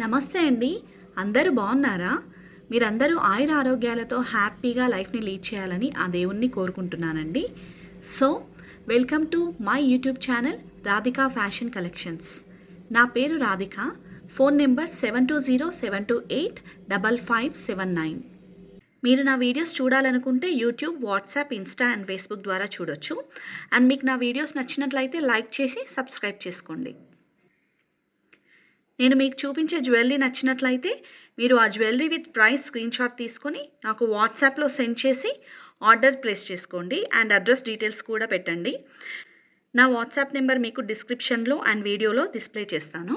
నమస్తే అండి. అందరూ బాగున్నారా? మీరందరూ ఆయుర ఆరోగ్యాలతో హ్యాపీగా లైఫ్ని లీడ్ చేయాలని ఆ దేవుణ్ణి కోరుకుంటున్నానండి. So welcome to my YouTube channel Radhika fashion collections. నా పేరు రాధిక. Phone number 7207285579. మీరు నా వీడియోస్ చూడాలనుకుంటే YouTube, WhatsApp, Insta and Facebook ద్వారా చూడొచ్చు. అండ్ మీకు నా వీడియోస్ నచ్చినట్లయితే లైక్ చేసి సబ్స్క్రైబ్ చేసుకోండి. నేను మీకు చూపించే జ్యువెలరీ నచ్చినట్లయితే మీరు ఆ జ్యువెలరీ విత్ ప్రైస్ స్క్రీన్షాట్ తీసుకొని నాకు వాట్సాప్లో సెండ్ చేసి ఆర్డర్ ప్లేస్ చేసుకోండి. అండ్ అడ్రస్ డీటెయిల్స్ కూడా పెట్టండి. నా వాట్సాప్ నెంబర్ మీకు డిస్క్రిప్షన్లో అండ్ వీడియోలో డిస్ప్లే చేస్తాను.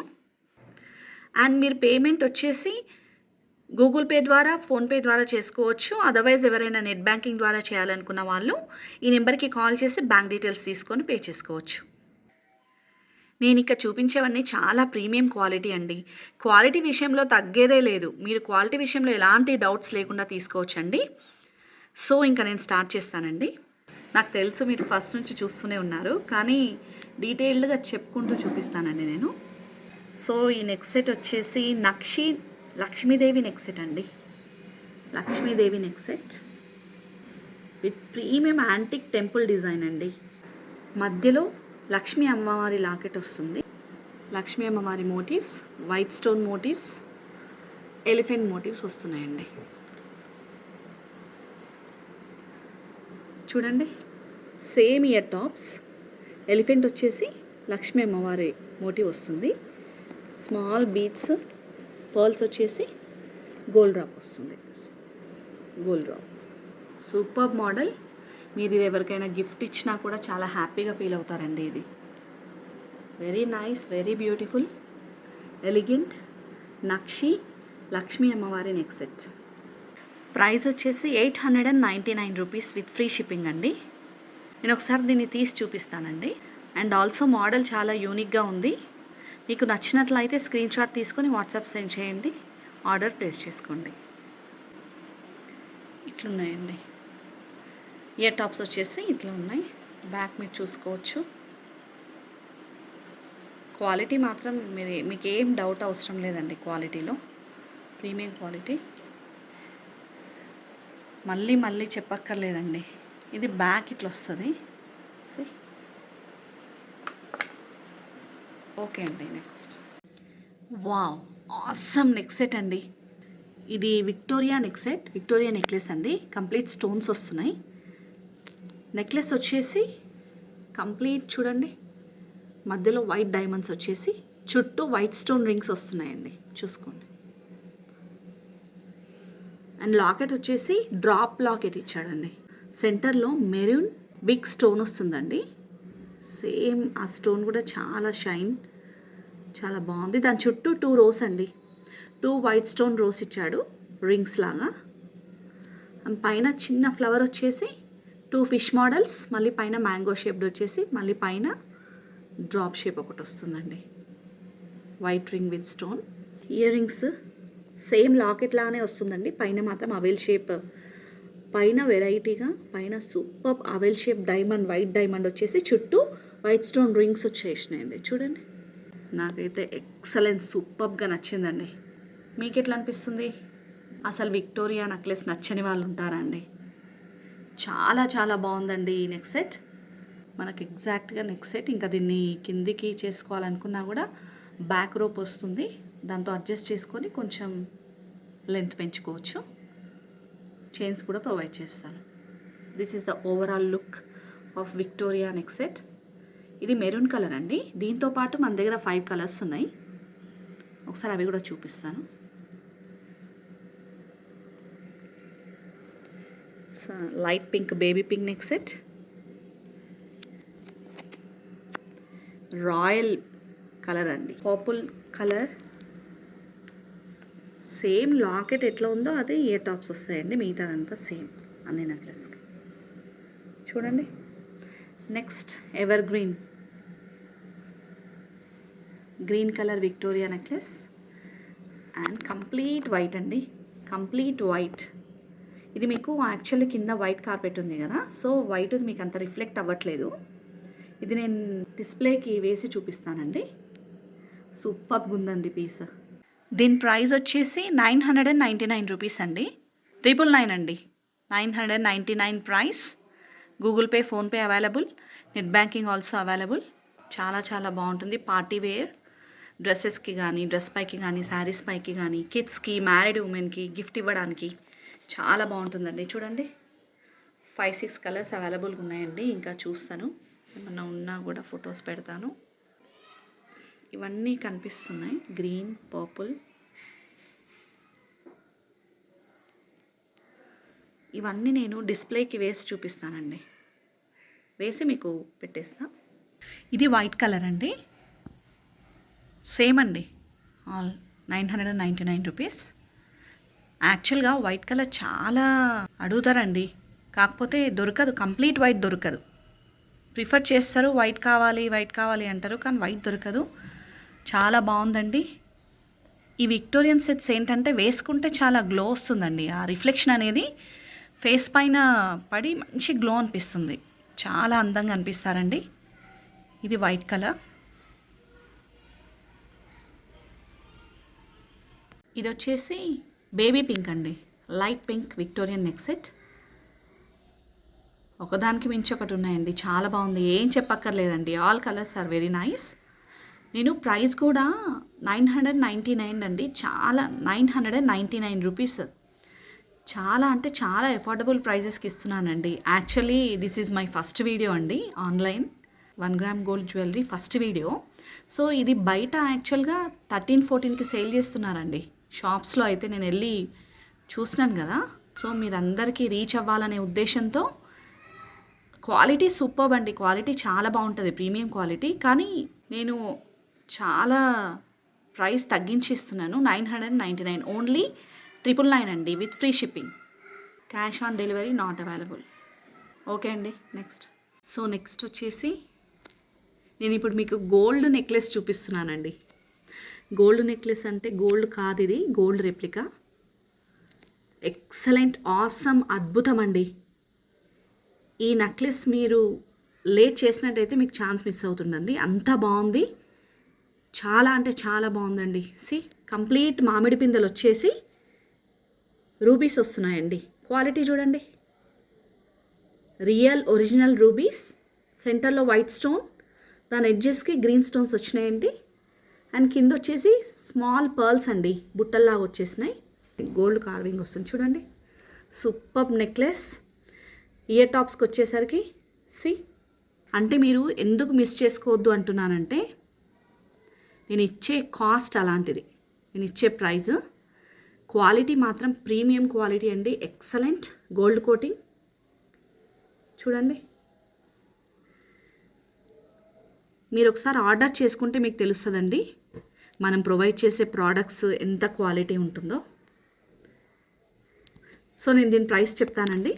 అండ్ మీరు పేమెంట్ వచ్చేసి గూగుల్ పే ద్వారా, ఫోన్పే ద్వారా చేసుకోవచ్చు. అదర్వైజ్ ఎవరైనా నెట్ బ్యాంకింగ్ ద్వారా చేయాలనుకున్న వాళ్ళు ఈ నెంబర్కి కాల్ చేసి బ్యాంక్ డీటెయిల్స్ తీసుకొని పే చేసుకోవచ్చు. నేను ఇక చూపించేవన్నీ చాలా ప్రీమియం క్వాలిటీ అండి. క్వాలిటీ విషయంలో తగ్గేదే లేదు. మీరు క్వాలిటీ విషయంలో ఎలాంటి డౌట్స్ లేకుండా తీసుకోవచ్చండి. సో ఇంకా నేను స్టార్ట్ చేస్తానండి. నాకు తెలుసు మీరు ఫస్ట్ నుంచి చూస్తూనే ఉన్నారు, కానీ డీటెయిల్డ్గా చెప్పుకుంటూ చూపిస్తానండి నేను. సో ఈ నెక్ సెట్ వచ్చేసి లక్ష్మీదేవి నెక్ సెట్ అండి. Lakshmidevi neck set with premium antique temple design అండి. మధ్యలో లక్ష్మీ అమ్మవారి లాకెట్ వస్తుంది. లక్ష్మీ అమ్మవారి motifs, white stone motifs, elephant motifs వస్తున్నాయండి. చూడండి, సేమ్ ఇయర్ టాప్స్. ఎలిఫెంట్ వచ్చేసి లక్ష్మీ అమ్మవారి మోటివ్ వస్తుంది. స్మాల్ బీడ్స్, పర్ల్స్ వచ్చేసి గోల్డ్ డ్రాప్ వస్తుంది. Gold drop super model. మీరు ఇది ఎవరికైనా గిఫ్ట్ ఇచ్చినా కూడా చాలా హ్యాపీగా ఫీల్ అవుతారండి. ఇది very nice, very beautiful, elegant Lakshmi అమ్మవారి నెక్ సెట్. ప్రైస్ వచ్చేసి 899 రూపీస్ విత్ ఫ్రీ షిప్పింగ్ అండి. నేను ఒకసారి దీన్ని తీసి చూపిస్తానండి. అండ్ ఆల్సో మోడల్ చాలా యూనిక్గా ఉంది. మీకు నచ్చినట్లయితే స్క్రీన్ షాట్ తీసుకొని వాట్సాప్ సెండ్ చేయండి, ఆర్డర్ ప్లేస్ చేసుకోండి. ఇట్లున్నాయండి ఇయర్ టాప్స్ వచ్చేసి ఇట్లా ఉన్నాయి. బ్యాక్ మీరు చూసుకోవచ్చు. క్వాలిటీ మాత్రం మీకు ఏం డౌట్ అవసరం లేదండి. క్వాలిటీలో ప్రీమియం క్వాలిటీ, మళ్ళీ చెప్పక్కర్లేదండి. ఇది బ్యాక్ ఇట్లా వస్తుంది. ఓకే అండి, next. Wow, awesome neck set అండి. ఇది Victoria neck set, Victoria necklace అండి. కంప్లీట్ స్టోన్స్ వస్తున్నాయి. నెక్లెస్ వచ్చేసి కంప్లీట్ చూడండి, మధ్యలో వైట్ డైమండ్స్ వచ్చేసి చుట్టూ వైట్ స్టోన్ రింగ్స్ వస్తున్నాయండి, చూసుకోండి. అండ్ లాకెట్ వచ్చేసి డ్రాప్ లాకెట్ ఇచ్చాడండి. సెంటర్లో మెరూన్ బిగ్ స్టోన్ వస్తుందండి. సేమ్ ఆ స్టోన్ కూడా చాలా షైన్, చాలా బాగుంది. దాని చుట్టూ 2 రోస్ అండి. 2 వైట్ స్టోన్ రోస్ ఇచ్చాడు రింగ్స్ లాగా. అండ్ పైన చిన్న ఫ్లవర్ వచ్చేసి 2 ఫిష్ మోడల్స్, మళ్ళీ పైన మ్యాంగో షేప్డ్ వచ్చేసి, మళ్ళీ పైన డ్రాప్ షేప్ ఒకటి వస్తుందండి. White ring with stone. Ear rings same locket లాగానే వస్తుందండి. పైన మాత్రం అవెల్ షేప్, పైన వెరైటీగా పైన super oval shape diamond, white diamond వచ్చేసి చుట్టూ వైట్ స్టోన్ రింగ్స్ వచ్చేసినాయండి. చూడండి, నాకైతే ఎక్సలెంట్, సూపర్గా నచ్చిందండి. మీకు ఎట్లా అనిపిస్తుంది? అసలు విక్టోరియా నెక్లెస్ నచ్చని వాళ్ళు ఉంటారా అండి? చాలా బాగుందండి ఈ నెక్ సెట్. మనకి ఎగ్జాక్ట్గా నెక్ సెట్. ఇంకా దీన్ని కిందికి చేసుకోవాలనుకున్నా కూడా బ్యాక్ రోప్ వస్తుంది, దాంతో అడ్జస్ట్ చేసుకొని కొంచెం లెంత్ పెంచుకోవచ్చు. చైన్స్ కూడా ప్రొవైడ్ చేస్తాను. This is the overall look of Victoria neck set. ఇది మెరూన్ కలర్ అండి. దీంతో పాటు మన దగ్గర 5 కలర్స్ ఉన్నాయి. ఒకసారి అవి కూడా చూపిస్తాను. Light pink, baby pink neck set, royal colour అండి, పర్పుల్ కలర్. సేమ్ లాకెట్ ఎట్లా ఉందో అదే ఇయర్ టాప్స్ వస్తాయండి. మిగతాదంతా సేమ్ అన్ని నెక్లెస్కి. చూడండి, next ever green colour Victoria necklace. And complete white అండి, కంప్లీట్ వైట్. ఇది మీకు యాక్చువల్లీ కింద వైట్ కార్పెట్ ఉంది కదా, సో వైట్ మీకు అంత రిఫ్లెక్ట్ అవ్వట్లేదు. ఇది నేను డిస్ప్లేకి వేసి చూపిస్తానండి. సూపర్గా ఉందండి పీస్. దీని ప్రైస్ వచ్చేసి 999 రూపీస్ అండి. 999 అండి. 999 price. Google pay, PhonePe available. Net banking also available. చాలా చాలా బాగుంటుంది. పార్టీ వేర్ డ్రెస్సెస్కి కానీ, డ్రెస్ పైకి కానీ, శారీస్ పైకి కానీ, కిడ్స్కి, మ్యారీడ్ ఉమెన్కి గిఫ్ట్ ఇవ్వడానికి చాలా బాగుంటుందండి. చూడండి 5-6 కలర్స్ అవైలబుల్గా ఉన్నాయండి. ఇంకా చూస్తాను, ఏమన్నా ఉన్నా కూడా ఫొటోస్ పెడతాను. ఇవన్నీ కనిపిస్తున్నాయి, గ్రీన్, పర్పుల్. ఇవన్నీ నేను డిస్ప్లేకి వేసి చూపిస్తానండి. వేసి మీకు పెట్టేస్తా. ఇది వైట్ కలర్ అండి. సేమ్ అండి, ఆల్ 999 రూపీస్. యాక్చువల్గా వైట్ కలర్ చాలా అడుగుతారండి, కాకపోతే దొరకదు, కంప్లీట్ వైట్ దొరకదు. ప్రిఫర్ చేస్తారు, వైట్ కావాలి అంటారు, కానీ వైట్ దొరకదు. చాలా బాగుందండి. ఈ విక్టోరియన్ సెట్స్ ఏంటంటే వేసుకుంటే చాలా గ్లో వస్తుందండి. ఆ రిఫ్లెక్షన్ అనేది ఫేస్ పైన పడి మంచి గ్లో అనిపిస్తుంది. చాలా అందంగా అనిపిస్తారండి. ఇది వైట్ కలర్. ఇది వచ్చేసి బేబీ పింక్ అండి, light pink Victorian neck set. ఒకదానికి మించి ఒకటి ఉన్నాయండి, చాలా బాగుంది, ఏం చెప్పక్కర్లేదండి. All colours are very nice. నేను ప్రైస్ కూడా 999 అండి, చాలా 999 రూపీస్. చాలా అంటే చాలా అఫోర్డబుల్ ప్రైజెస్కి ఇస్తున్నానండి. Actually this is my first video అండి online 1 gram gold jewellery first video. So ఇది బయట యాక్చువల్గా 13-14కి సేల్ చేస్తున్నారండి. షాప్స్లో అయితే నేను వెళ్ళి చూసినాను కదా. సో మీరందరికీ రీచ్ అవ్వాలనే ఉద్దేశంతో, క్వాలిటీ సూపర్బ్ అండి, క్వాలిటీ చాలా బాగుంటుంది, ప్రీమియం క్వాలిటీ. కానీ నేను చాలా ప్రైస్ తగ్గించి ఇస్తున్నాను. 999 ఓన్లీ 999 అండి, with free shipping. Cash on delivery not available. Okay అండి, నెక్స్ట్. సో నెక్స్ట్ వచ్చేసి నేను ఇప్పుడు మీకు గోల్డ్ నెక్లెస్ చూపిస్తున్నానండి. గోల్డ్ నెక్లెస్ అంటే గోల్డ్ కాదు, ఇది గోల్డ్ రెప్లికా. ఎక్సలెంట్, ఆసమ్, అద్భుతం అండి. ఈ నెక్లెస్ మీరు లేట్ చేసినట్టయితే మీకు ఛాన్స్ మిస్ అవుతుందండి, అంత బాగుంది. చాలా అంటే చాలా బాగుందండి. సి, కంప్లీట్ మామిడి పిందెలు వచ్చేసి రూబీస్ వస్తున్నాయండి. క్వాలిటీ చూడండి, రియల్ ఒరిజినల్ రూబీస్. సెంటర్లో వైట్ స్టోన్, దాని ఎడ్జెస్కి గ్రీన్ స్టోన్స్ వచ్చినాయండి. అండ్ కింద వచ్చేసి స్మాల్ పర్ల్స్ అండి, బుట్టల్లాగా వచ్చేసినాయి. గోల్డ్ కార్వింగ్ వస్తుంది చూడండి. Super necklace. ఇయర్ టాప్స్కి వచ్చేసరికి సి, అంటే మీరు ఎందుకు మిస్ చేసుకోవద్దు అంటున్నానంటే, నేను ఇచ్చే కాస్ట్ అలాంటిది, నేను ఇచ్చే ప్రైజ్. క్వాలిటీ మాత్రం ప్రీమియం క్వాలిటీ అండి, ఎక్సలెంట్. గోల్డ్ కోటింగ్ చూడండి. మీరు ఒకసారి ఆర్డర్ చేసుకుంటే మీకు తెలుస్తుందండి మనం ప్రొవైడ్ చేసే ప్రోడక్ట్స్ ఎంత క్వాలిటీ ఉంటుందో. సో నేను దీని ప్రైస్ చెప్తానండి.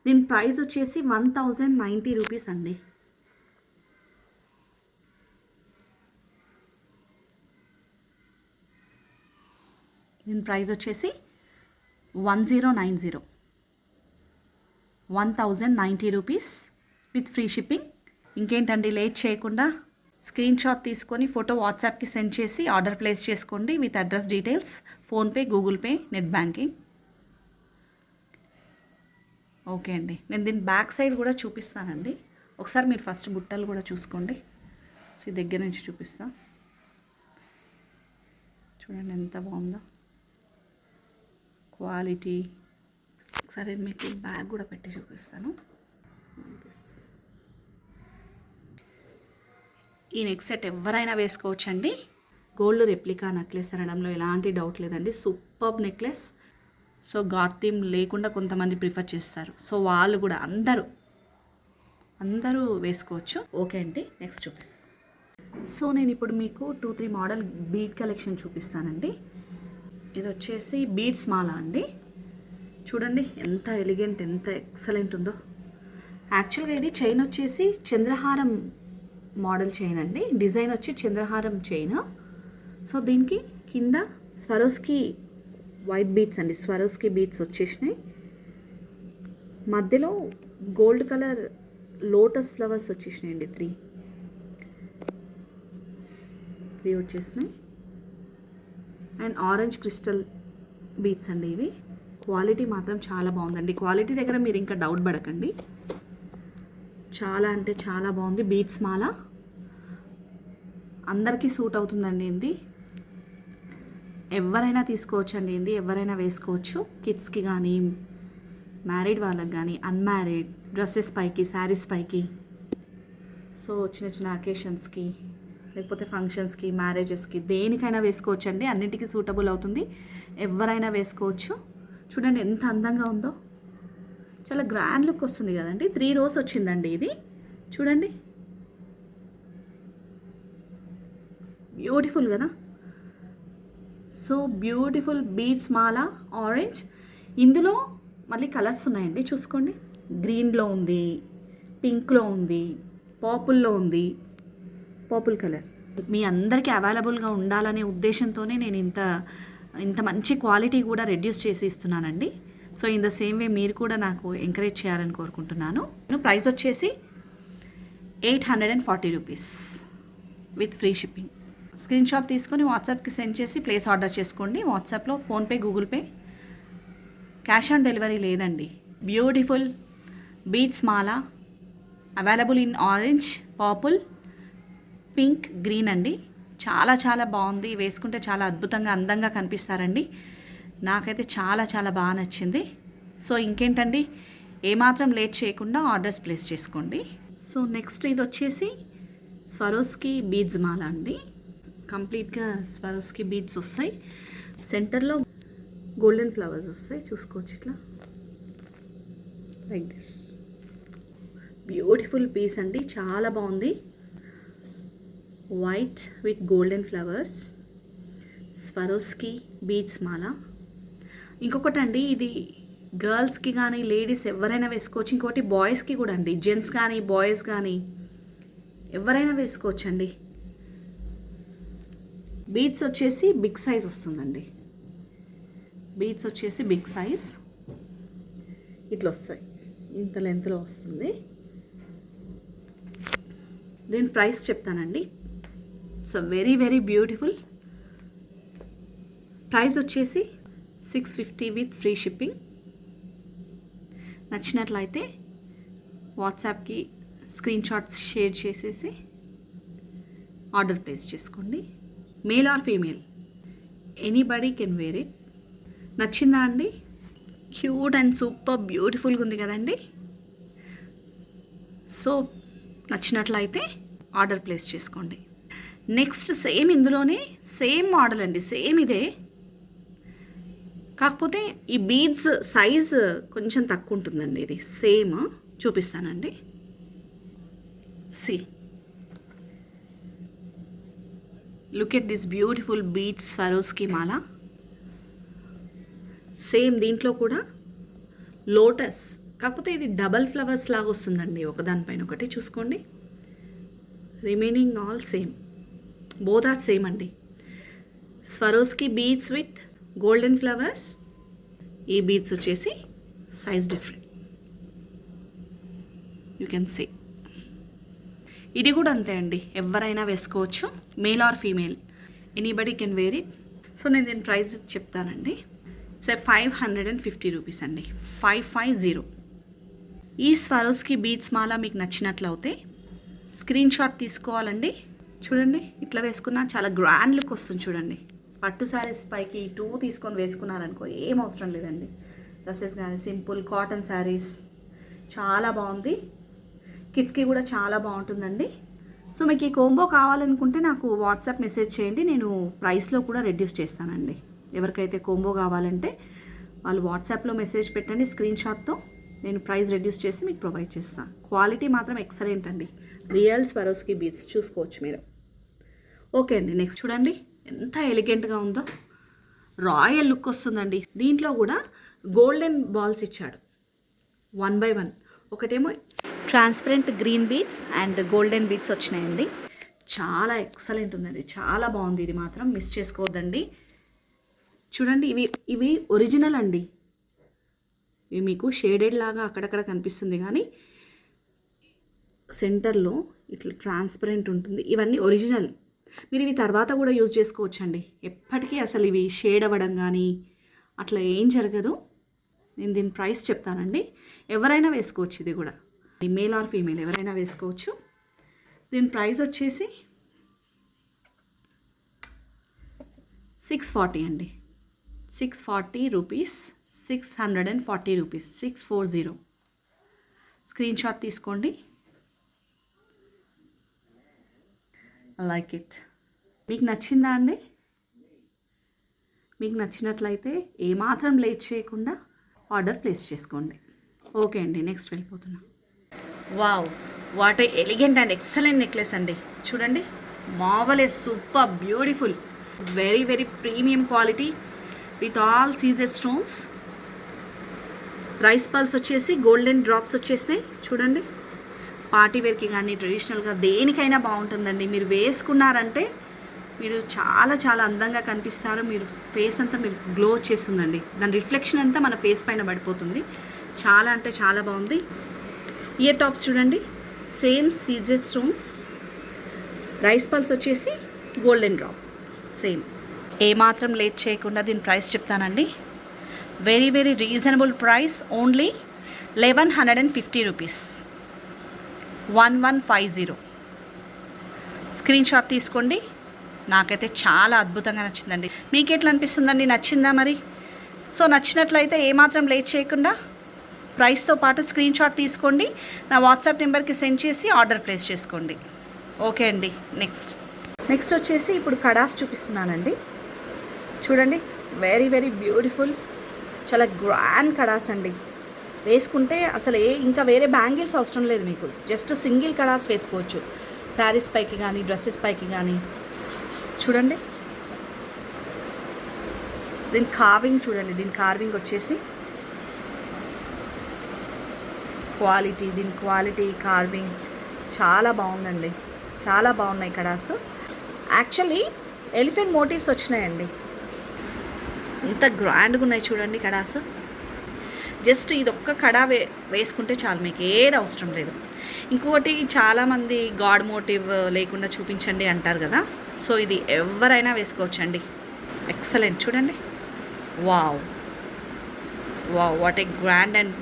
దీని ప్రైస్ వచ్చేసి 1090 రూపీస్ అండి. దీని ప్రైస్ వచ్చేసి 1090 1090 రూపీస్ విత్ ఫ్రీ షిప్పింగ్. ఇంకేంటండి, లేట్ చేయకుండా స్క్రీన్ షాట్ తీసుకొని ఫోటో వాట్సాప్కి సెండ్ చేసి ఆర్డర్ ప్లేస్ చేసుకోండి with address details, PhonePe, Google pay, net banking. Okay అండి, నేను దీని బ్యాక్ సైడ్ కూడా చూపిస్తానండి. ఒకసారి మీరు ఫస్ట్ బుట్టలు కూడా చూసుకోండి. దగ్గర నుంచి చూపిస్తా, చూడండి ఎంత బాగుందో క్వాలిటీ. ఒకసారి మీకు బ్యాగ్ కూడా పెట్టి చూపిస్తాను. ఈ నెక్ సెట్ ఎవరైనా వేసుకోవచ్చండి. గోల్డ్ రెప్లికా నెక్లెస్ అనడంలో ఎలాంటి డౌట్ లేదండి. Superb necklace. So ghat theme లేకుండా కొంతమంది ప్రిఫర్ చేస్తారు, సో వాళ్ళు కూడా అందరూ వేసుకోవచ్చు. ఓకే అండి, నెక్స్ట్ చూపిస్తాను. సో నేను ఇప్పుడు మీకు 2-3 మోడల్ బీడ్ కలెక్షన్ చూపిస్తానండి. ఇది వచ్చేసి బీడ్స్ మాల అండి. చూడండి ఎంత ఎలిగెంట్, ఎంత ఎక్సలెంట్ ఉందో. యాక్చువల్గా ఇది చైన్ వచ్చేసి చంద్రహారం మోడల్ చైన్ అండి. డిజైన్ వచ్చి చంద్రహారం చైన్. సో దీనికి కింద స్వరోస్కి వైట్ బీడ్స్ అండి, స్వరోస్కి బీడ్స్ వచ్చేసినాయి. మధ్యలో గోల్డ్ కలర్ లోటస్ ఫ్లవర్స్ వచ్చేసినాయండి. 3 వచ్చేసినాయి. అండ్ ఆరెంజ్ క్రిస్టల్ బీట్స్ అండి ఇవి. క్వాలిటీ మాత్రం చాలా బాగుందండి. క్వాలిటీ దగ్గర మీరు ఇంకా డౌట్ పడకండి. చాలా అంటే చాలా బాగుంది. బీట్స్ మాల అందరికీ సూట్ అవుతుందండి. ఇది ఎవరైనా తీసుకోవచ్చండి. ఇది ఎవరైనా వేసుకోవచ్చు. కిడ్స్కి కానీ, మ్యారీడ్ వాళ్ళకి కానీ, అన్మ్యారీడ్, డ్రెస్సెస్ పైకి, శారీస్ పైకి, సో చిన్న చిన్న అకేషన్స్కి, లేకపోతే ఫంక్షన్స్కి, మ్యారేజెస్కి, దేనికైనా వేసుకోవచ్చండి. అన్నింటికి సూటబుల్ అవుతుంది. ఎవరైనా వేసుకోవచ్చు. చూడండి ఎంత అందంగా ఉందో. చాలా గ్రాండ్ లుక్ వస్తుంది కదండి. 3 rows వచ్చిందండి ఇది. చూడండి బ్యూటిఫుల్ కదా. సో బ్యూటిఫుల్ బీడ్స్ మాల ఆరెంజ్. ఇందులో మళ్ళీ కలర్స్ ఉన్నాయండి, చూసుకోండి. గ్రీన్లో ఉంది, పింక్లో ఉంది, పర్పుల్లో ఉంది. పర్పుల్ కలర్ మీ అందరికీ అవైలబుల్గా ఉండాలనే ఉద్దేశంతోనే నేను ఇంత మంచి క్వాలిటీ కూడా రెడ్యూస్ చేసి ఇస్తున్నానండి. So in the same way మీరు కూడా నాకు ఎంకరేజ్ చేయాలని కోరుకుంటున్నాను. ప్రైస్ వచ్చేసి 840 rupees with free shipping. Screenshot తీసుకొని వాట్సాప్కి సెండ్ చేసి ప్లేస్ ఆర్డర్ చేసుకోండి. వాట్సాప్లో PhonePe, Google pay, cash on delivery లేదండి. బ్యూటిఫుల్ బీడ్స్ మాల available in orange, purple, pink, green అండి. చాలా చాలా బాగుంది. వేసుకుంటే చాలా అద్భుతంగా అందంగా కనిపిస్తారండి. నాకైతే చాలా చాలా బాగా నచ్చింది. సో ఇంకేంటండి, ఏమాత్రం లేట్ చేయకుండా ఆర్డర్స్ ప్లేస్ చేసుకోండి. సో నెక్స్ట్ ఇది వచ్చేసి స్వరోస్కి బీడ్స్ మాల అండి. కంప్లీట్గా స్వరోస్కి బీడ్స్ వస్తాయి. సెంటర్లో గోల్డెన్ ఫ్లవర్స్ వస్తాయి, చూసుకోవచ్చు ఇట్లా, లైక్ దిస్. బ్యూటిఫుల్ పీస్ అండి, చాలా బాగుంది. White with golden flowers, Swarovski beads మాల. ఇంకొకటి అండి, ఇది గర్ల్స్కి కానీ లేడీస్ ఎవరైనా వేసుకోవచ్చు. ఇంకోటి బాయ్స్కి కూడా అండి, జెంట్స్ కానీ బాయ్స్ కానీ ఎవరైనా వేసుకోవచ్చండి. బీడ్స్ వచ్చేసి బిగ్ సైజ్ వస్తుందండి. బీడ్స్ వచ్చేసి బిగ్ సైజ్ ఇట్లా వస్తాయి, ఇంత లెంత్లో వస్తుంది. దీని ప్రైస్ చెప్తానండి. So very very beautiful. Price వచ్చేసి 650 విత్ ఫ్రీ షిప్పింగ్. నచ్చినట్లయితే వాట్సాప్కి స్క్రీన్ షాట్స్ షేర్ చేసేసి ఆర్డర్ ప్లేస్ చేసుకోండి. Male or female, anybody can wear it. నచ్చిందా అండి? క్యూట్ అండ్ సూపర్ బ్యూటిఫుల్గా ఉంది కదండి. సో నచ్చినట్లయితే ఆర్డర్ ప్లేస్ చేసుకోండి. నెక్స్ట్ సేమ్ ఇందులోనే సేమ్ మోడల్ అండి, సేమ్ ఇదే, కాకపోతే ఈ బీడ్స్ సైజ్ కొంచెం తక్కువ ఉంటుందండి. ఇది సేమ్ చూపిస్తానండి. See, look at this beautiful beads Swarovski మాల. సేమ్ దీంట్లో కూడా లోటస్, కాకపోతే ఇది డబల్ ఫ్లవర్స్ లాగా వస్తుందండి, ఒకదానిపైన ఒకటి. చూసుకోండి, remaining all same, both are same అండి. Swarovski beads with golden flowers. ఈ బీడ్స్ వచ్చేసి size different, you can see. ఇది కూడా అంతే అండి, ఎవరైనా వేసుకోవచ్చు, male or female, anybody can wear it. So నేను దీని ప్రైస్ చెప్తానండి. సో 550 రూపీస్ అండి, 550. ఈ స్వరోస్కి బీడ్స్ మాల మీకు నచ్చినట్లయితే స్క్రీన్ షాట్ తీసుకోవాలండి. చూడండి ఇట్లా వేసుకున్నా చాలా గ్రాండ్ లుక్ వస్తుంది. చూడండి, పట్టు శారీస్ పైకి 2 తీసుకొని వేసుకున్నారనుకో ఏం అవసరం లేదండి. డ్రెస్సెస్ కానీ సింపుల్ కాటన్ శారీస్ చాలా బాగుంది. కిడ్స్కి కూడా చాలా బాగుంటుందండి. సో మీకు ఈ కోంబో కావాలనుకుంటే నాకు వాట్సాప్ మెసేజ్ చేయండి, నేను ప్రైస్లో కూడా రెడ్యూస్ చేస్తానండి. ఎవరికైతే కోంబో కావాలంటే వాళ్ళు వాట్సాప్లో మెసేజ్ పెట్టండి స్క్రీన్ షాట్తో, నేను ప్రైస్ రెడ్యూస్ చేసి మీకు ప్రొవైడ్ చేస్తాను. క్వాలిటీ మాత్రం ఎక్సలెంట్ అండి, రియల్ స్వరోస్కి బీడ్స్ చూసుకోవచ్చు మీరు. ఓకే అండి, నెక్స్ట్ చూడండి ఎంత ఎలిగెంట్గా ఉందో, రాయల్ లుక్ వస్తుందండి. దీంట్లో కూడా గోల్డెన్ బాల్స్ ఇచ్చాడు 1 by 1. ఒకటేమో transparent green beads and golden beads వచ్చినాయండి. చాలా ఎక్సలెంట్ ఉందండి, చాలా బాగుంది. ఇది మాత్రం మిస్ చేసుకోవద్దండి. చూడండి, ఇవి ఒరిజినల్ అండి. ఇవి మీకు షేడెడ్ లాగా అక్కడక్కడ కనిపిస్తుంది కానీ సెంటర్లో ఇట్లా ట్రాన్స్పరెంట్ ఉంటుంది. ఇవన్నీ ఒరిజినల్. మీరు ఇవి తర్వాత కూడా యూజ్ చేసుకోవచ్చండి. ఎప్పటికీ అసలు ఇవి షేడ్ అవ్వడం కానీ అట్లా ఏం జరగదు. నేను దీని ప్రైస్ చెప్తానండి. ఎవరైనా వేసుకోవచ్చు, ఇది కూడా మేల్ ఆర్ ఫీమేల్ ఎవరైనా వేసుకోవచ్చు. దీని ప్రైస్ వచ్చేసి 640 అండి. 640 రూపీస్, 640 రూపీస్, 640. స్క్రీన్ షాట్ తీసుకోండి. Like it. మీకు నచ్చిందా అండి? మీకు నచ్చినట్లయితే ఏమాత్రం లేట్ చేయకుండా ఆర్డర్ ప్లేస్ చేసుకోండి. ఓకే అండి, నెక్స్ట్ వెళ్ళిపోతున్నాం. Wow, what a elegant and excellent necklace అండి. చూడండి, marvellous, super, beautiful, very very premium quality with all Caesar stones. Rice pearls వచ్చేసి గోల్డెన్ డ్రాప్స్ వచ్చేసినాయి. చూడండి, పార్టీ వేర్కి కానీ ట్రెడిషనల్గా దేనికైనా బాగుంటుందండి. మీరు వేసుకున్నారంటే మీరు చాలా చాలా అందంగా కనిపిస్తారు. మీరు ఫేస్ అంతా మీకు గ్లో వచ్చేస్తుందండి. దాని రిఫ్లెక్షన్ అంతా మన ఫేస్ పైన పడిపోతుంది. చాలా అంటే చాలా బాగుంది. ఇయర్ టాప్స్ చూడండి, same Caesar stones. Rice pearls వచ్చేసి గోల్డెన్ డ్రాప్ సేమ్. ఏమాత్రం లేట్ చేయకుండా దీని ప్రైస్ చెప్తానండి. Very very reasonable price, only 1150 rupees, 1150. Screen shot తీసుకోండి. నాకైతే చాలా అద్భుతంగా నచ్చిందండి. మీకు ఎట్లా అనిపిస్తుందండి? నచ్చిందా మరి? సో నచ్చినట్లయితే ఏమాత్రం లేట్ చేయకుండా ప్రైస్తో పాటు స్క్రీన్ షాట్ తీసుకోండి. నా వాట్సాప్ నెంబర్కి సెండ్ చేసి ఆర్డర్ ప్లేస్ చేసుకోండి. ఓకే అండి, నెక్స్ట్ వచ్చేసి ఇప్పుడు కడాస్ చూపిస్తున్నానండి. చూడండి, వెరీ వెరీ బ్యూటిఫుల్, చాలా గ్రాండ్ కడాస్ అండి. వేసుకుంటే అసలు ఇంకా వేరే బ్యాంగిల్స్ అవసరం లేదు మీకు. జస్ట్ సింగిల్ కడాస్ వేసుకోవచ్చు శారీస్ పైకి కానీ డ్రెస్సెస్ పైకి కానీ. చూడండి, దీని కార్వింగ్ చూడండి. దీని కార్వింగ్ వచ్చేసి దీని క్వాలిటీ కార్వింగ్ చాలా బాగుందండి. చాలా బాగున్నాయి కడాస్. యాక్చువల్లీ ఎలిఫెంట్ మోటివ్స్ వచ్చినాయండి. ఎంత గ్రాండ్గా ఉన్నాయి చూడండి కడాస్. జస్ట్ ఇది ఒక్క కడా వేసుకుంటే చాలు, మీకు ఏది అవసరం లేదు. ఇంకొకటి చాలామంది గాడ్ మోటివ్ లేకుండా చూపించండి అంటారు కదా. సో ఇది ఎవరైనా వేసుకోవచ్చండి. ఎక్సలెంట్. చూడండి, wow wow, what a grand and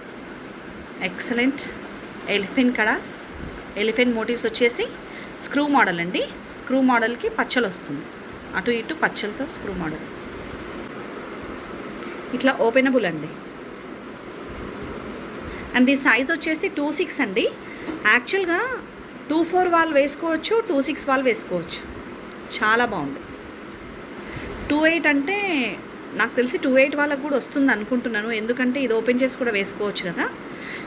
excellent elephant కడాస్. ఎలిఫెంట్ మోటివ్స్ వచ్చేసి స్క్రూ మోడల్ అండి. స్క్రూ మోడల్కి పచ్చలు వస్తుంది, అటు ఇటు పచ్చలతో స్క్రూ మోడల్. ఇట్లా ఓపెనబుల్ అండి. అండ్ ఈ సైజ్ వచ్చేసి 2/6 అండి. యాక్చువల్గా 2/4 వాళ్ళు వేసుకోవచ్చు, 2/6 వాళ్ళు వేసుకోవచ్చు. చాలా బాగుంది. 2/8 అంటే నాకు తెలిసి 2/8 వాళ్ళకు కూడా వస్తుంది అనుకుంటున్నాను. ఎందుకంటే ఇది ఓపెన్ చేసి కూడా వేసుకోవచ్చు కదా.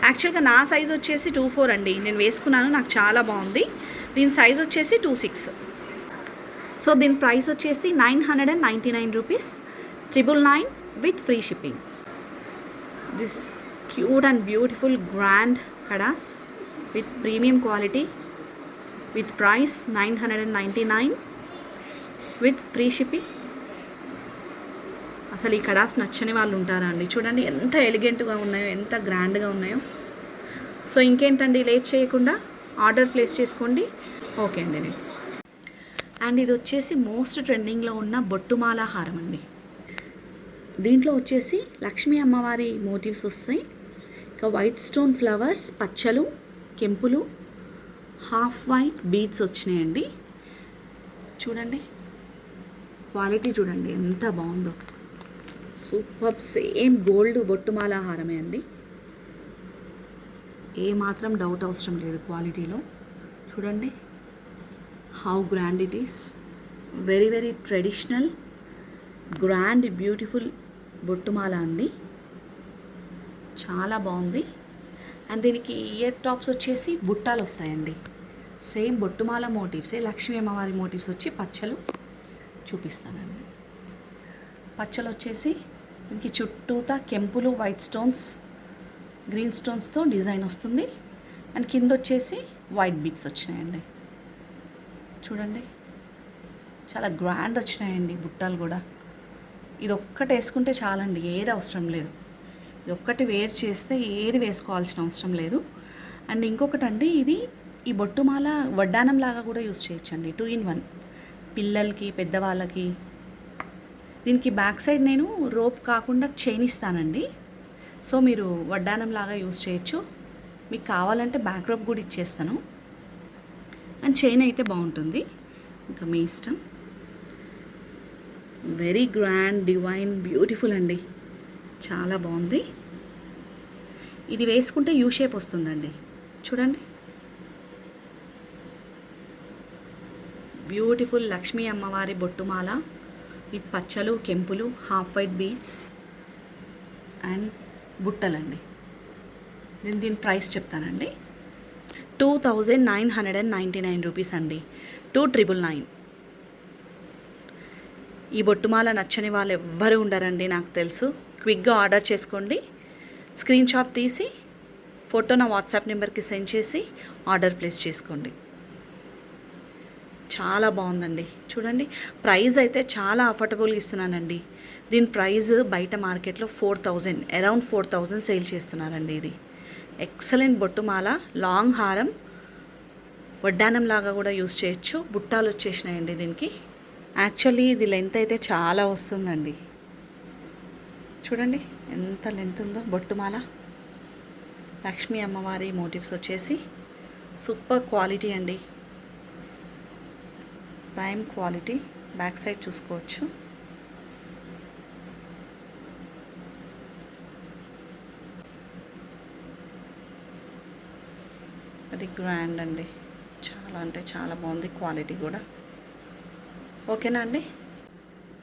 యాక్చువల్గా నా సైజ్ వచ్చేసి 2/4 అండి. నేను వేసుకున్నాను, నాకు చాలా బాగుంది. దీని సైజ్ వచ్చేసి 2/6. సో దీని ప్రైస్ వచ్చేసి 999 rupees, 999 with free shipping. This cute and beautiful grand kadas with premium quality with price 999 with free shipping. అసలు ఈ కడాస్ నచ్చని వాళ్ళు ఉంటారా అండి? చూడండి ఎంత ఎలిగెంట్గా ఉన్నాయో, ఎంత గ్రాండ్గా ఉన్నాయో. సో ఇంకేంటండి, లేట్ చేయకుండా ఆర్డర్ ప్లేస్ చేసుకోండి. ఓకే అండి, నెక్స్ట్. అండ్ ఇది వచ్చేసి మోస్ట్ ట్రెండింగ్లో ఉన్న బొట్టుమాల హారం అండి. దీంట్లో వచ్చేసి లక్ష్మీ అమ్మవారి మోటివ్స్ వస్తాయి. ఇంకా వైట్ స్టోన్ ఫ్లవర్స్, పచ్చలు, కెంపులు, హాఫ్ వైట్ బీడ్స్ వచ్చినాయండి. చూడండి క్వాలిటీ, చూడండి ఎంత బాగుందో. సూపర్, సేమ్ గోల్డ్ బొట్టుమాల హారమే అండి. ఏ మాత్రం డౌట్ అవసరం లేదు క్వాలిటీలో. చూడండి how grand it is. Very very traditional grand beautiful బొట్టుమాల అండి. చాలా బాగుంది. అండ్ దీనికి ఇయర్ టాప్స్ వచ్చేసి బుట్టాలు వస్తాయండి. సేమ్ బొట్టుమాల మోటివ్సే, లక్ష్మీ అమ్మవారి మోటివ్స్ వచ్చి పచ్చలు చూపిస్తానండి. పచ్చలు వచ్చేసి దీనికి చుట్టూతా కెంపులు, వైట్ స్టోన్స్, గ్రీన్ స్టోన్స్తో డిజైన్ వస్తుంది. అండ్ కింద వచ్చేసి వైట్ బీడ్స్ వచ్చినాయండి. చూడండి చాలా గ్రాండ్ వచ్చినాయండి బుట్టాలు కూడా. ఇది ఒక్కటి వేసుకుంటే చాలండి, ఏది అవసరం లేదు. ఇది ఒక్కటి వేర్ చేస్తే ఏది వేసుకోవాల్సిన అవసరం లేదు. అండ్ ఇంకొకటి అండి, ఇది ఈ బొట్టుమాల వడ్డానం లాగా కూడా యూజ్ చేయొచ్చండి. 2 in 1. పిల్లలకి, పెద్దవాళ్ళకి. దీనికి బ్యాక్ సైడ్ నేను రోప్ కాకుండా చైన్ ఇస్తానండి. సో మీరు వడ్డానం లాగా యూజ్ చేయొచ్చు. మీకు కావాలంటే బ్యాక్ రోప్ కూడా ఇచ్చేస్తాను. అండ్ చైన్ అయితే బాగుంటుంది, ఇంకా మీ ఇష్టం. వెరీ గ్రాండ్, డివైన్, బ్యూటిఫుల్ అండి, చాలా బాగుంది. ఇది వేసుకుంటే యూ షేప్ వస్తుందండి, చూడండి. బ్యూటిఫుల్ లక్ష్మీ అమ్మవారి బొట్టుమాల విత్ పచ్చలు, కెంపులు, హాఫ్ వైట్ బీడ్స్ అండ్ బుట్టలండి. నేను దీని ప్రైస్ చెప్తానండి. 2999 రూపీస్ అండి, 2999. ఈ బొట్టుమాల నచ్చని వాళ్ళు ఎవ్వరు ఉండరండి, నాకు తెలుసు. క్విక్గా ఆర్డర్ చేసుకోండి. స్క్రీన్ షాట్ తీసి ఫోటో నా వాట్సాప్ నెంబర్కి సెండ్ చేసి ఆర్డర్ ప్లేస్ చేసుకోండి. చాలా బాగుందండి, చూడండి. ప్రైస్ అయితే చాలా అఫోర్డబుల్గా ఇస్తున్నానండి. దీని ప్రైస్ బయట మార్కెట్లో 4000, అరౌండ్ 4000 సేల్ చేస్తున్నారండి. ఇది ఎక్సలెంట్ బొట్టుమాల, లాంగ్ హారం, వడ్డానం లాగా కూడా యూజ్ చేయొచ్చు. బుట్టాలు వచ్చేసినాయండి దీనికి. యాక్చువల్లీ ఇది లెంత్ అయితే చాలా వస్తుందండి, చూడండి ఎంత లెంత్ ఉందో. బొట్టుమాల లక్ష్మీ అమ్మవారి మోటివ్స్ వచ్చేసి సూపర్ క్వాలిటీ అండి, ప్రైమ్ క్వాలిటీ. బ్యాక్ సైడ్ చూసుకోవచ్చు. అది గ్రాండ్ అండి, చాలా అంటే చాలా బాగుంది, క్వాలిటీ కూడా. ఓకేనా అండి.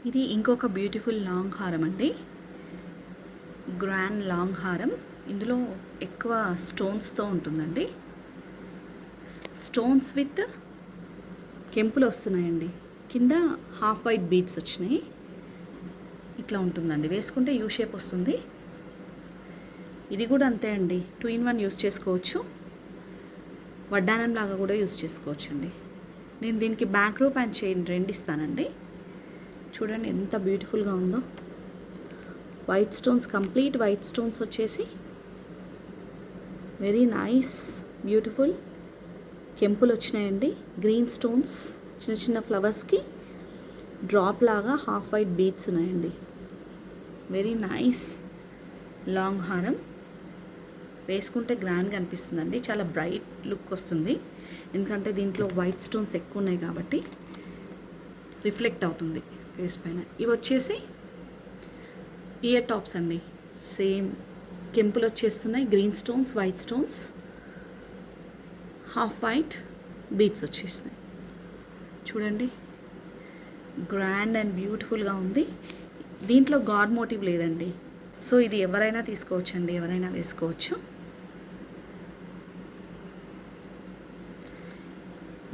ఇది ఇంకొక బ్యూటిఫుల్ లాంగ్ హారం అండి, గ్రాండ్ లాంగ్ హారం. ఇందులో ఎక్కువ స్టోన్స్తో ఉంటుందండి. స్టోన్స్ విత్ కెంపులు వస్తున్నాయండి. కింద హాఫ్ వైట్ బీడ్స్ వచ్చినాయి. ఇట్లా ఉంటుందండి, వేసుకుంటే యూ షేప్ వస్తుంది. ఇది కూడా అంతే అండి, 2 in 1 యూస్ చేసుకోవచ్చు. వడ్డానం లాగా కూడా యూస్ చేసుకోవచ్చు అండి. నేను దీనికి బ్యాక్ రూప్ అండ్ చైన్ 2 ఇస్తానండి. చూడండి ఎంత బ్యూటిఫుల్గా ఉందో. White stones, complete white stones వచ్చేసి వెరీ నైస్, బ్యూటిఫుల్. కెంపులు వచ్చినాయండి, గ్రీన్ స్టోన్స్, చిన్న చిన్న ఫ్లవర్స్కి డ్రాప్ లాగా హాఫ్ వైట్ బీడ్స్ ఉన్నాయండి. వెరీ నైస్ లాంగ్ హారం. వేసుకుంటే గ్రాండ్గా అనిపిస్తుందండి, చాలా బ్రైట్ లుక్ వస్తుంది. ఎందుకంటే దీంట్లో వైట్ స్టోన్స్ ఎక్కువ ఉన్నాయి కాబట్టి రిఫ్లెక్ట్ అవుతుంది ఫేస్ పైన. ఇవి వచ్చేసి ఇయర్ టాప్స్ అండి, సేమ్ కెంపులు వచ్చేస్తున్నాయి, green stones, white stones, half white beads వచ్చేసినాయి. చూడండి గ్రాండ్ అండ్ బ్యూటిఫుల్గా ఉంది. దీంట్లో గాడ్ మోటివ్ లేదండి, సో ఇది ఎవరైనా తీసుకోవచ్చండి, ఎవరైనా వేసుకోవచ్చు.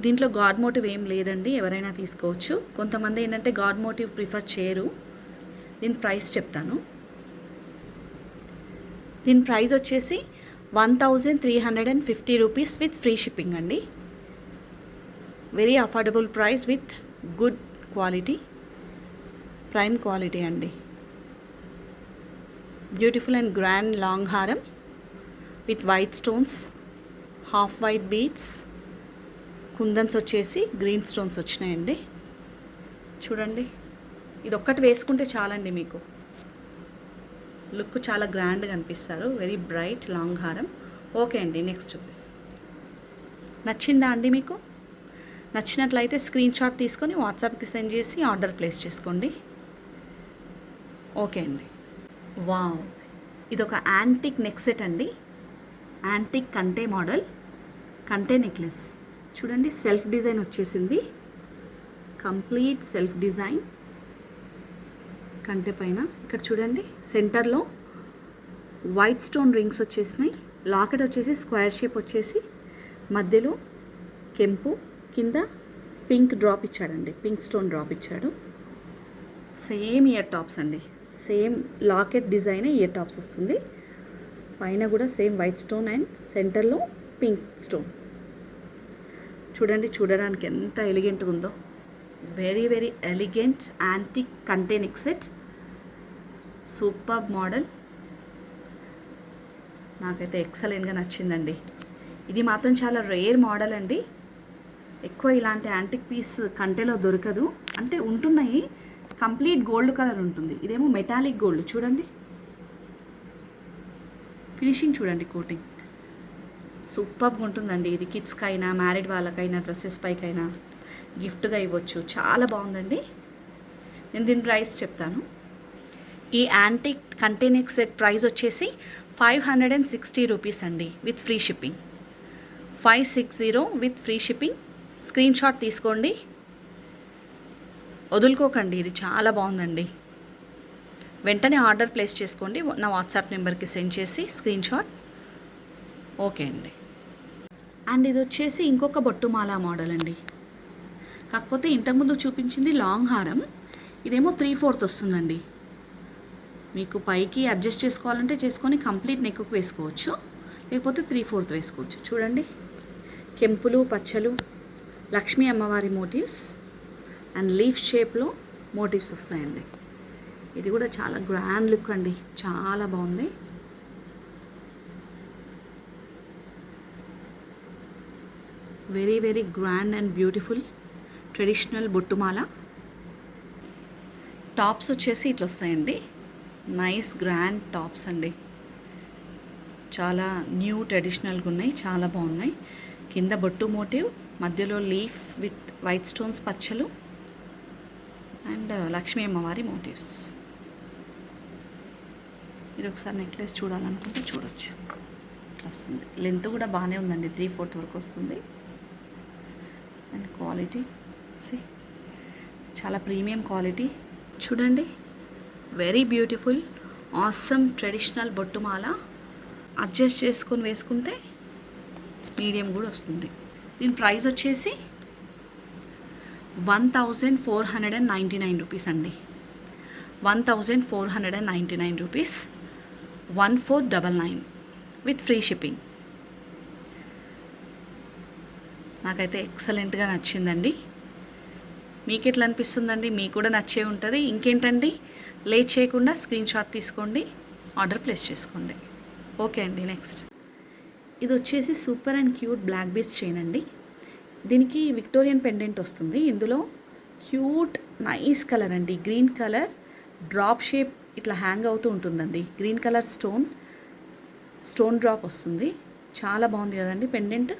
దీంట్లో గాడ్ మోటివ్ ఏం లేదండి, ఎవరైనా తీసుకోవచ్చు. కొంతమంది ఏంటంటే గాడ్ మోటివ్ ప్రిఫర్ చేయరు. దీని ప్రైస్ చెప్తాను. దీని ప్రైస్ వచ్చేసి 1350 రూపీస్ విత్ ఫ్రీ షిప్పింగ్ అండి. Very affordable price with good quality, prime quality అండి. బ్యూటిఫుల్ అండ్ గ్రాండ్ లాంగ్ హారం with white stones, half white beads, kundans వచ్చేసి గ్రీన్ స్టోన్స్ వచ్చినాయండి. చూడండి ఇది ఒక్కటి వేసుకుంటే చాలండి, మీకు లుక్ చాలా గ్రాండ్గా అనిపిస్తారు. వెరీ బ్రైట్ లాంగ్ హారం. ఓకే అండి, నెక్స్ట్ చూపిస్తాను. నచ్చిందా అండి మీకు? నచ్చినట్లయితే స్క్రీన్ షాట్ తీసుకొని వాట్సాప్కి సెండ్ చేసి ఆర్డర్ ప్లేస్ చేసుకోండి. ఓకే అండి. వావ్, ఇదొక యాంటిక్ నెక్ సెట్ అండి, యాంటిక్ కంటే మోడల్, కంటే నెక్లెస్. చూడండి సెల్ఫ్ డిజైన్ వచ్చేసింది, కంప్లీట్ సెల్ఫ్ డిజైన్ కంటే పైన. ఇక్కడ చూడండి సెంటర్లో వైట్ స్టోన్ రింగ్స్ వచ్చేసినాయి. లాకెట్ వచ్చేసి స్క్వేర్ షేప్ వచ్చేసి మధ్యలో కెంపు, కింద పింక్ డ్రాప్ ఇచ్చాడండి, పింక్ స్టోన్ డ్రాప్ ఇచ్చాడు. సేమ్ ఇయర్ టాప్స్ అండి, same locket design ear tops వస్తుంది. పైన కూడా సేమ్ వైట్ స్టోన్ అండ్ సెంటర్లో పింక్ స్టోన్. చూడండి చూడడానికి ఎంత ఎలిగెంట్గా ఉందో. వెరీ వెరీ ఎలిగెంట్ యాంటిక్ కంటే నెక్ సెట్, సూపర్ మోడల్. నాకైతే ఎక్సలెంట్గా నచ్చిందండి. ఇది మాత్రం చాలా రేర్ మోడల్ అండి. ఎక్కువ ఇలాంటి యాంటిక్ పీస్ కంటెలో దొరకదు, అంటే ఉంటున్నాయి, కంప్లీట్ గోల్డ్ కలర్ ఉంటుంది. ఇదేమో మెటాలిక్ గోల్డ్. చూడండి ఫినిషింగ్, చూడండి కోటింగ్ సూపర్గా ఉంటుందండి. ఇది కిడ్స్కి అయినా, మ్యారీడ్ వాళ్ళకైనా, డ్రెస్సెస్ పైకైనా గిఫ్ట్గా ఇవ్వచ్చు. చాలా బాగుందండి. నేను దీని ప్రైస్ చెప్తాను. ఈ యాంటిక్ కంటైనర్ సెట్ ప్రైస్ వచ్చేసి 560 రూపీస్ అండి, with free shipping. 560 with free shipping. Screen shot తీసుకోండి, వదులుకోకండి. ఇది చాలా బాగుందండి. వెంటనే ఆర్డర్ ప్లేస్ చేసుకోండి. నా వాట్సాప్ నెంబర్కి సెండ్ చేసి స్క్రీన్ షాట్. ఓకే అండి. అండ్ ఇది వచ్చేసి ఇంకొక బొట్టుమాల మోడల్ అండి. కాకపోతే ఇంతకుముందు చూపించింది లాంగ్ హారం, ఇదేమో 3/4 వస్తుందండి. మీకు పైకి అడ్జస్ట్ చేసుకోవాలంటే చేసుకొని కంప్లీట్ నెక్కు వేసుకోవచ్చు, లేకపోతే 3/4 వేసుకోవచ్చు. చూడండి కెంపులు, పచ్చలు, లక్ష్మీ అమ్మవారి మోటివ్స్ అండ్ లీఫ్ షేప్లో మోటివ్స్ వస్తాయండి. ఇది కూడా చాలా గ్రాండ్ లుక్ అండి, చాలా బాగుంది. Very very grand and beautiful traditional బొట్టుమాల. టాప్స్ వచ్చేసి ఇట్లా వస్తాయండి, నైస్ గ్రాండ్ టాప్స్ అండి. చాలా న్యూ ట్రెడిషనల్గా ఉన్నాయి, చాలా బాగున్నాయి. కింద బొట్టు మోటివ్, మధ్యలో లీఫ్ విత్ వైట్ స్టోన్స్ పచ్చలు అండ్ లక్ష్మీ అమ్మవారి మోటివ్స్. మీరు ఒకసారి నెక్లెస్ చూడాలనుకుంటే చూడొచ్చు. ఇట్లా వస్తుంది. లెంత్ కూడా బాగానే ఉందండి, 3/4 వరకు వస్తుంది. అండ్ క్వాలిటీ చాలా ప్రీమియం క్వాలిటీ. చూడండి వెరీ బ్యూటిఫుల్ ఆసమ్ ట్రెడిషనల్ బొట్టుమాల. అడ్జస్ట్ చేసుకొని వేసుకుంటే మీడియం కూడా వస్తుంది. దీని ప్రైస్ వచ్చేసి 1499 రూపీస్ అండి. 1499 రూపీస్, 1499 విత్ ఫ్రీ షిప్పింగ్. నాకైతే ఎక్సలెంట్గా నచ్చిందండి. మీకు ఎట్లా అనిపిస్తుందండి? మీకు కూడా నచ్చే ఉంటుంది. ఇంకేంటండి, లేట్ చేయకుండా స్క్రీన్ షాట్ తీసుకోండి, ఆర్డర్ ప్లేస్ చేసుకోండి. ఓకే అండి. నెక్స్ట్ ఇది వచ్చేసి super and cute black beads chain అండి. దీనికి విక్టోరియన్ పెండెంట్ వస్తుంది. ఇందులో క్యూట్ నైస్ కలర్ అండి, గ్రీన్ కలర్ డ్రాప్ షేప్ ఇట్లా హ్యాంగ్ అవుతూ ఉంటుందండి. గ్రీన్ కలర్ స్టోన్ డ్రాప్ వస్తుంది. చాలా బాగుంది కదండి పెండెంట్.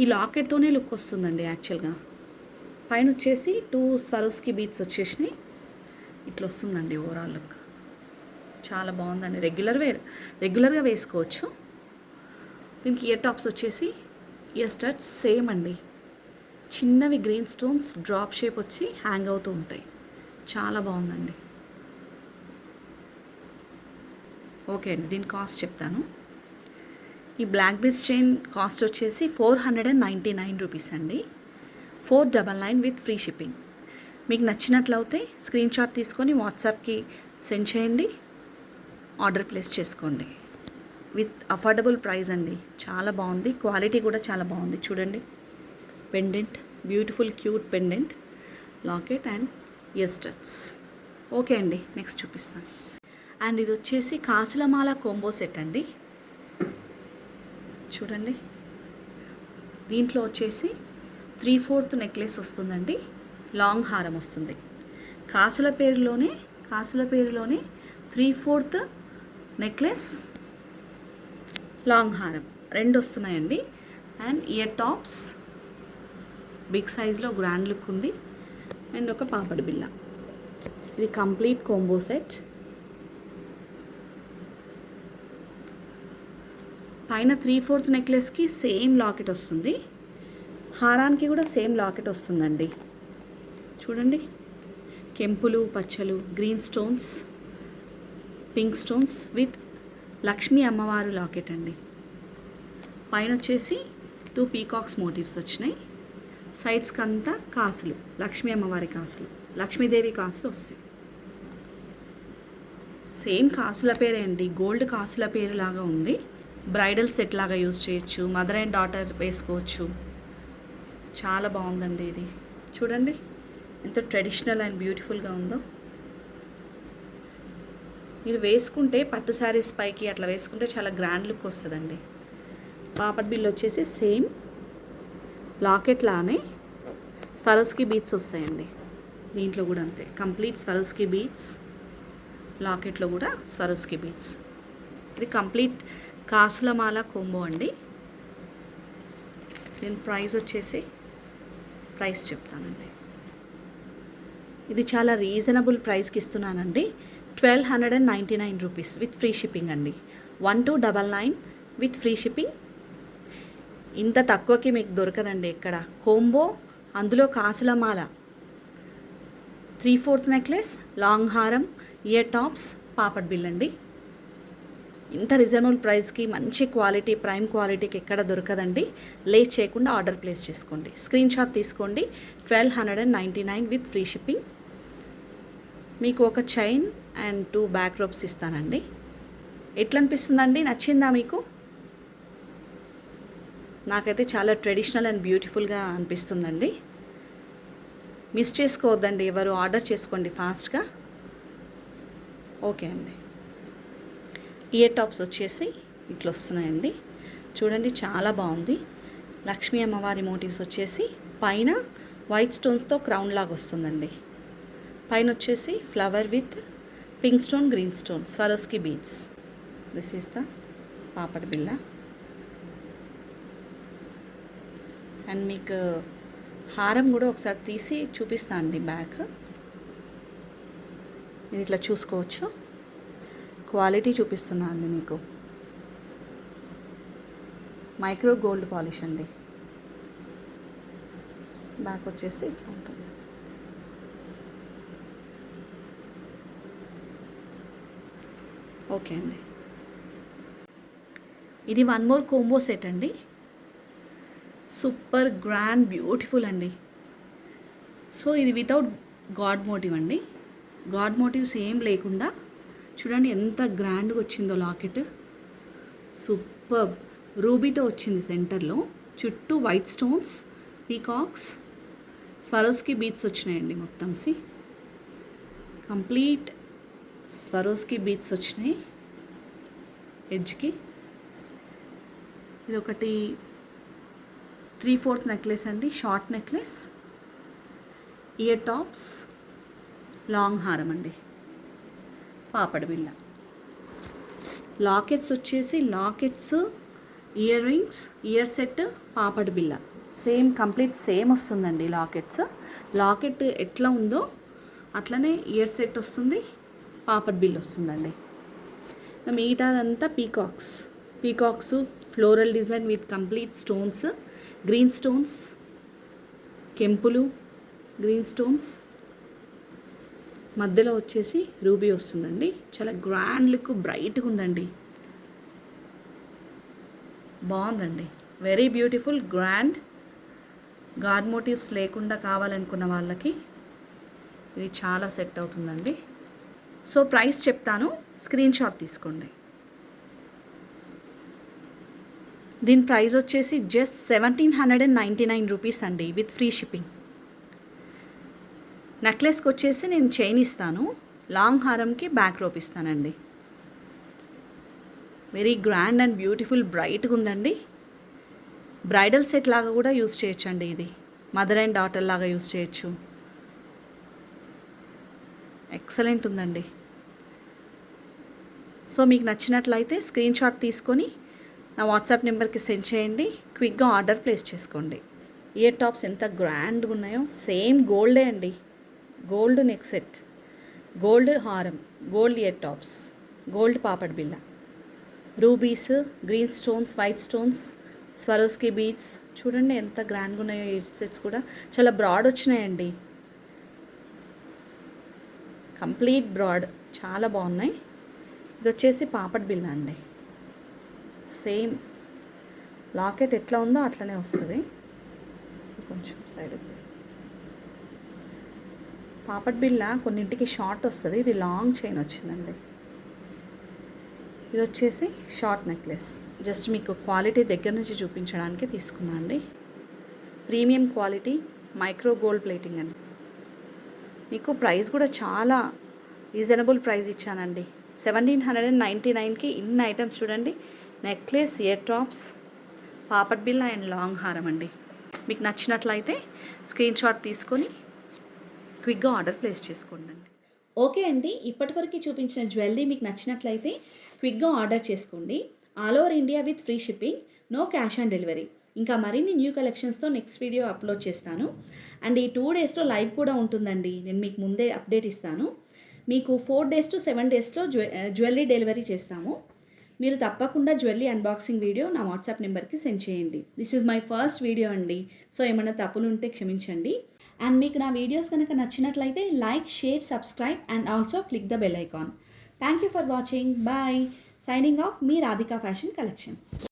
ఈ లాకెట్తోనే లుక్ వస్తుందండి యాక్చువల్గా. పైన వచ్చేసి 2 స్వరోస్కి బీట్స్ వచ్చేసినాయి. ఇట్లా వస్తుందండి ఓవరాల్ లుక్. చాలా బాగుందండి. రెగ్యులర్గా వేసుకోవచ్చు. దీనికి ఇయర్ టాప్స్ వచ్చేసి ఇయర్ స్టడ్స్ సేమ్ అండి, చిన్నవి గ్రీన్ స్టోన్స్ డ్రాప్ షేప్ వచ్చి హ్యాంగ్ అవుతూ ఉంటాయి. చాలా బాగుందండి. ఓకే అండి. దీని కాస్ట్ చెప్తాను. ఈ బ్లాక్ బీడ్స్ చైన్ కాస్ట్ వచ్చేసి 499 రూపీస్ అండి. 499 విత్ ఫ్రీ షిప్పింగ్. మీకు నచ్చినట్లయితే స్క్రీన్ షాట్ తీసుకొని వాట్సాప్కి సెండ్ చేయండి, ఆర్డర్ ప్లేస్ చేసుకోండి. విత్ అఫోర్డబుల్ ప్రైస్ అండి. చాలా బాగుంది, క్వాలిటీ కూడా చాలా బాగుంది. చూడండి pendant, beautiful cute pendant, locket and year studs. Okay అండి. నెక్స్ట్ చూపిస్తాను. అండ్ ఇది వచ్చేసి కాసులమాల కోంబో సెట్ అండి. చూడండి దీంట్లో వచ్చేసి 3/4 నెక్లెస్ వస్తుందండి, లాంగ్ హారం వస్తుంది. కాసుల పేరులోనే 3/4 నెక్లెస్, లాంగ్ హారం రెండు వస్తున్నాయండి. అండ్ ఇయర్ టాప్స్ బిగ్ సైజ్లో గ్రాండ్ లుక్ ఉంది. అండ్ ఒక పాపడి బిల్ల. ఇది కంప్లీట్ కోంబో సెట్. పైన 3/4 నెక్లెస్కి సేమ్ లాకెట్ వస్తుంది, హారానికి కూడా సేమ్ లాకెట్ వస్తుందండి. చూడండి కెంపులు, పచ్చలు, green stones, pink stones with Lakshmi అమ్మవారు లాకెట్ అండి. పైన వచ్చేసి 2 పీకాక్స్ మోటివ్స్ వచ్చినాయి. సైడ్స్కి అంతా కాసులు, లక్ష్మీ అమ్మవారి కాసులు, లక్ష్మీదేవి కాసులు వస్తాయి. సేమ్ కాసుల పేరే అండి, గోల్డ్ కాసుల పేరు లాగా ఉంది. బ్రైడల్ సెట్ లాగా యూజ్ చేయొచ్చు, మదర్ అండ్ డాటర్ వేసుకోవచ్చు. చాలా బాగుందండి ఇది. చూడండి ఎంత ట్రెడిషనల్ అండ్ బ్యూటిఫుల్గా ఉందో. మీరు వేసుకుంటే పట్టు శారీస్ పైకి అట్లా వేసుకుంటే చాలా గ్రాండ్ లుక్ వస్తుందండి. పాపడ్ బిల్ వచ్చేసి సేమ్ లాకెట్ లానే స్వరోస్కి బీట్స్ వస్తాయండి. దీంట్లో కూడా అంతే, కంప్లీట్ స్వరోస్కి బీట్స్. లాకెట్లో కూడా స్వరోస్కి బీట్స్. ఇది కంప్లీట్ కాసుల మాల కోంబో అండి. దీని ప్రైస్ చెప్తానండి. ఇది చాలా రీజనబుల్ ప్రైస్కి ఇస్తున్నానండి. 1299 రూపీస్ విత్ ఫ్రీ షిప్పింగ్ అండి. 1299 విత్ ఫ్రీ షిప్పింగ్. ఇంత తక్కువకి మీకు దొరకదండి ఎక్కడ. కోంబో, అందులో కాసుల మాల, 3/4 నెక్లెస్, లాంగ్ హారం, ఇయర్ టాప్స్, పాపడ్ బిల్ అండి. ఇంత రీజనబుల్ ప్రైస్కి మంచి క్వాలిటీ, ప్రైమ్ క్వాలిటీకి ఎక్కడ దొరకదండి. లేట్ చేయకుండా ఆర్డర్ ప్లేస్ చేసుకోండి. స్క్రీన్ షాట్ తీసుకోండి. 1299 విత్ ఫ్రీ షిప్పింగ్. మీకు ఒక చైన్ అండ్ 2 బ్యాక్ రోప్స్ ఇస్తానండి. ఎట్లా అనిపిస్తుందండి? నచ్చిందా మీకు? నాకైతే చాలా ట్రెడిషనల్ అండ్ బ్యూటిఫుల్గా అనిపిస్తుందండి. మిస్ చేసుకోవద్దండి ఎవరు, ఆర్డర్ చేసుకోండి ఫాస్ట్గా. ఓకే అండి. ఇయర్ టాప్స్ వచ్చేసి ఇట్లా వస్తున్నాయండి. చూడండి చాలా బాగుంది. లక్ష్మీ అమ్మవారి మోటివ్స్ వచ్చేసి పైన వైట్ స్టోన్స్తో క్రౌన్ లాగా వస్తుందండి. పైన వచ్చేసి flower with pink stone, green stone, Swarovski beads. This is the papad బిల్ల. అండ్ మీకు హారం కూడా ఒకసారి తీసి చూపిస్తా అండి. బ్యాక్ మీరు ఇట్లా చూసుకోవచ్చు. క్వాలిటీ చూపిస్తున్నా అండి మీకు. మైక్రో గోల్డ్ పాలిష్ అండి. బ్యాక్ వచ్చేసి ఇట్లా ఉంటుంది. ఓకే అండి. ఇది 1 మోర్ కోంబో సెట్ అండి. సూపర్ గ్రాండ్ బ్యూటిఫుల్ అండి. సో ఇది వితౌట్ గాడ్ మోటివ్ అండి. గాడ్ మోటివ్స్ ఏం లేకుండా చూడండి ఎంత గ్రాండ్గా వచ్చిందో లాకెట్. సూపర్ రూబీతో వచ్చింది సెంటర్లో. చుట్టూ white stones, peacocks, Swarovski beads వచ్చినాయండి మొత్తం. కంప్లీట్ స్వరోస్కి బీట్స్ వచ్చినాయి ఎడ్జ్కి. ఇది ఒకటి 3/4 నెక్లెస్ అండి, short necklace, ear tops, long హారం అండి, పాపడ్ బిల్ల. లాకెట్స్ వచ్చేసి lockets, ear rings, year set, papad బిల్ల సేమ్ కంప్లీట్ సేమ్ వస్తుందండి. లాకెట్ ఎట్లా ఉందో అట్లనే ఇయర్ సెట్ వస్తుంది, పాపడ్ బిల్ వస్తుందండి. మిగతాదంతా peacocks floral design with complete stones, green stones, కెంపులు, గ్రీన్ స్టోన్స్, మధ్యలో వచ్చేసి రూబీ వస్తుందండి. చాలా గ్రాండ్ లుక్, బ్రైట్గా ఉందండి. బాగుందండి. Very beautiful, grand. God motives లేకుండా కావాలనుకున్న వాళ్ళకి ఇది చాలా సెట్ అవుతుందండి. సో ప్రైస్ చెప్తాను, స్క్రీన్ షాట్ తీసుకోండి. దీని ప్రైస్ వచ్చేసి జస్ట్ 1799 రూపీస్ అండి విత్ ఫ్రీ షిప్పింగ్. నెక్లెస్కి వచ్చేసి నేను చైన్ ఇస్తాను, లాంగ్ హారంకి బ్యాక్ రోప్ ఇస్తానండి. వెరీ గ్రాండ్ అండ్ బ్యూటిఫుల్, బ్రైట్గా ఉందండి. బ్రైడల్ సెట్ లాగా కూడా యూజ్ చేయొచ్చు అండి. ఇది మదర్ అండ్ డాటర్ లాగా యూజ్ చేయొచ్చు. ఎక్సలెంట్ ఉందండి. సో మీకు నచ్చినట్లయితే స్క్రీన్ షాట్ తీసుకొని నా వాట్సాప్ నెంబర్కి సెండ్ చేయండి. క్విక్గా ఆర్డర్ ప్లేస్ చేసుకోండి. ఇయర్ టాప్స్ ఎంత గ్రాండ్గా ఉన్నాయో, సేమ్ గోల్డే అండి. గోల్డ్ నెక్ సెట్, గోల్డ్ హారం, గోల్డ్ ఇయర్ టాప్స్, గోల్డ్ పాపడ్ బిల్ల, rubies, green stones, white stones, Swarovski beads. చూడండి ఎంత గ్రాండ్గా ఉన్నాయో. ఇయర్ సెట్స్ కూడా చాలా బ్రాడ్ వచ్చినాయండి. కంప్లీట్ బ్రాడ్, చాలా బాగున్నాయి. ఇది వచ్చేసి పాపడ్ బిల్ల అండి. సేమ్ లాకెట్ ఎట్లా ఉందో అట్లనే వస్తుంది. కొంచెం సైడ్ పాపడ్ బిల్ల కొన్నింటికి షార్ట్ వస్తుంది, ఇది లాంగ్ చైన్ వచ్చిందండి. ఇది వచ్చేసి షార్ట్ నెక్లెస్. జస్ట్ మీకు క్వాలిటీ దగ్గర నుంచి చూపించడానికి తీసుకున్నా అండి. Premium quality micro gold plating అండి. మీకు ప్రైస్ కూడా చాలా రీజనబుల్ ప్రైస్ ఇచ్చానండి. 1799కి ఇన్ని ఐటమ్స్ చూడండి. నెక్లెస్, ఇయర్ టాప్స్, పాపడ్ బిల్ల అండ్ లాంగ్ హారం అండి. మీకు నచ్చినట్లయితే స్క్రీన్ షాట్ తీసుకొని క్విక్గా ఆర్డర్ ప్లేస్ చేసుకోండి. ఓకే అండి, ఇప్పటివరకు చూపించిన జ్యువెలరీ మీకు నచ్చినట్లయితే క్విక్గా ఆర్డర్ చేసుకోండి. All over India with free shipping, no cash on delivery. ఇంకా మరిన్ని న్యూ కలెక్షన్స్తో నెక్స్ట్ వీడియో అప్లోడ్ చేస్తాను. అండ్ ఈ 2 డేస్లో లైవ్ కూడా ఉంటుందండి. నేను మీకు ముందే అప్డేట్ ఇస్తాను. మీకు 4 డేస్ టు 7 డేస్లో జ్యువెలరీ డెలివరీ చేస్తాము. మీరు తప్పకుండా జ్యువెలరీ అన్బాక్సింగ్ వీడియో నా వాట్సాప్ నెంబర్కి సెండ్ చేయండి. This is my first video అండి, సో ఏమైనా తప్పులు ఉంటే క్షమించండి. అండ్ మీకు నా వీడియోస్ కనుక నచ్చినట్లయితే like, share, subscribe and also click the bell icon. Thank you for watching. Bye. Signing off మీ రాధికా ఫ్యాషన్ కలెక్షన్స్.